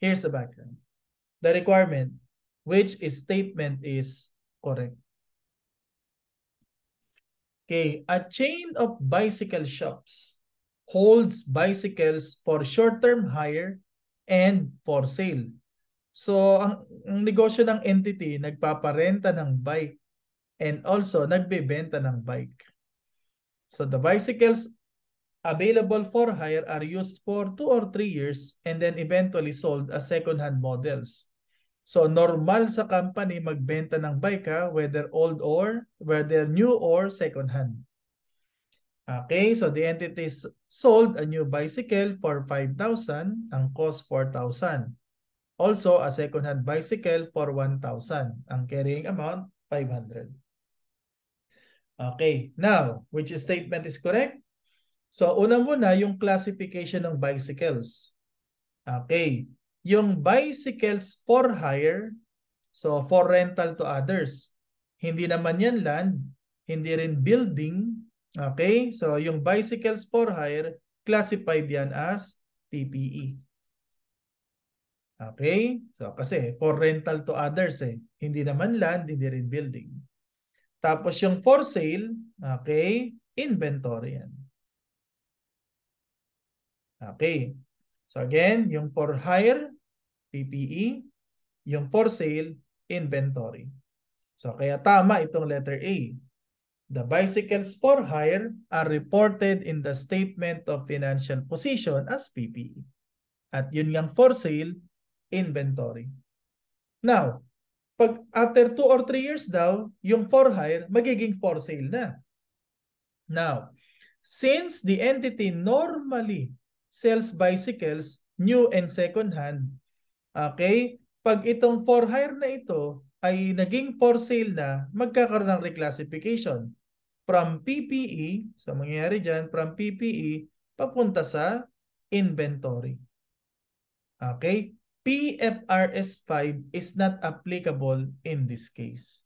Here's the background. The requirement, which statement is correct? Okay, a chain of bicycle shops holds bicycles for short-term hire and for sale. So, ang negosyo ng entity, nagpaparenta ng bike and also nagbebenta ng bike. So, the bicycles available for hire are used for 2 or 3 years and then eventually sold as second-hand models. So, normal sa company magbenta ng bike whether new or second-hand. Okay, so the entities sold a new bicycle for 5,000, ang cost 4,000. Also, a second-hand bicycle for 1,000, ang carrying amount 500. Okay, now, which statement is correct? So, una muna yung classification ng bicycles. Okay, yung bicycles for hire, so for rental to others. Hindi naman yan land, hindi rin building. Okay, so yung bicycles for hire, classified yan as PPE. Okay, so kasi for rental to others hindi naman land, hindi rin building. Tapos yung for sale, okay, inventory yan. Okay, so again, yung for hire, PPE, yung for sale, inventory. So kaya tama itong letter A. The bicycles for hire are reported in the statement of financial position as PPE. At yun yung for sale, inventory. Now, pag after 2 or 3 years daw, yung for hire, magiging for sale na. Now, since the entity normally sells bicycles, new and second hand, okay, pag itong for hire na ito ay naging for sale na, magkakaroon ng reclassification. From PPE, so mangyayari dyan, from PPE, papunta sa inventory. Okay? PFRS 5 is not applicable in this case.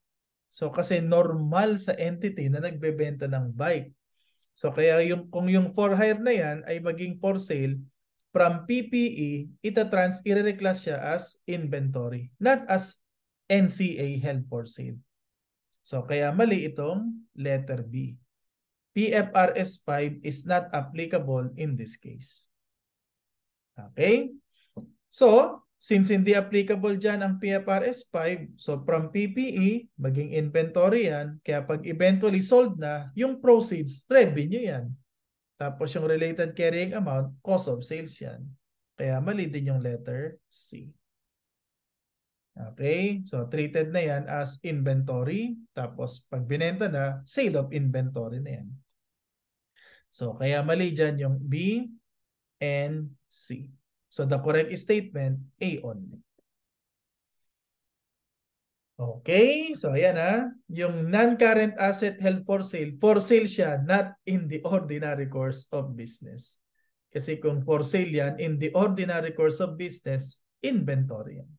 So kasi normal sa entity na nagbebenta ng bike. So kaya kung yung for hire na yan ay maging for sale, from PPE, i-reclass siya as inventory, not as NCA held for sale. So kaya mali itong letter B. PFRS 5 is not applicable in this case. Okay? So, since hindi applicable dyan ang PFRS 5, so from PPE, maging inventory yan, kaya pag eventually sold na, yung proceeds, revenue yan. Tapos yung related carrying amount, cost of sales yan. Kaya mali din yung letter C. Okay, so treated na yan as inventory. Tapos pag binenta na, sale of inventory na yan. So kaya mali dyan yung B and C. So the correct statement, A only. Okay, so ayan yung non-current asset held for sale siya, not in the ordinary course of business. Kasi kung for sale yan, in the ordinary course of business, inventory yan.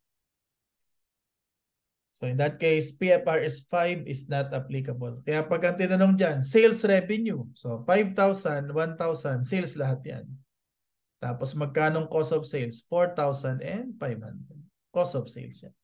So in that case, PFRS 5 is not applicable. Kaya pag ang tinanong dyan, sales revenue. So 5,000, 1,000, sales lahat yan. Tapos magkanong cost of sales? 4,500. Cost of sales yan.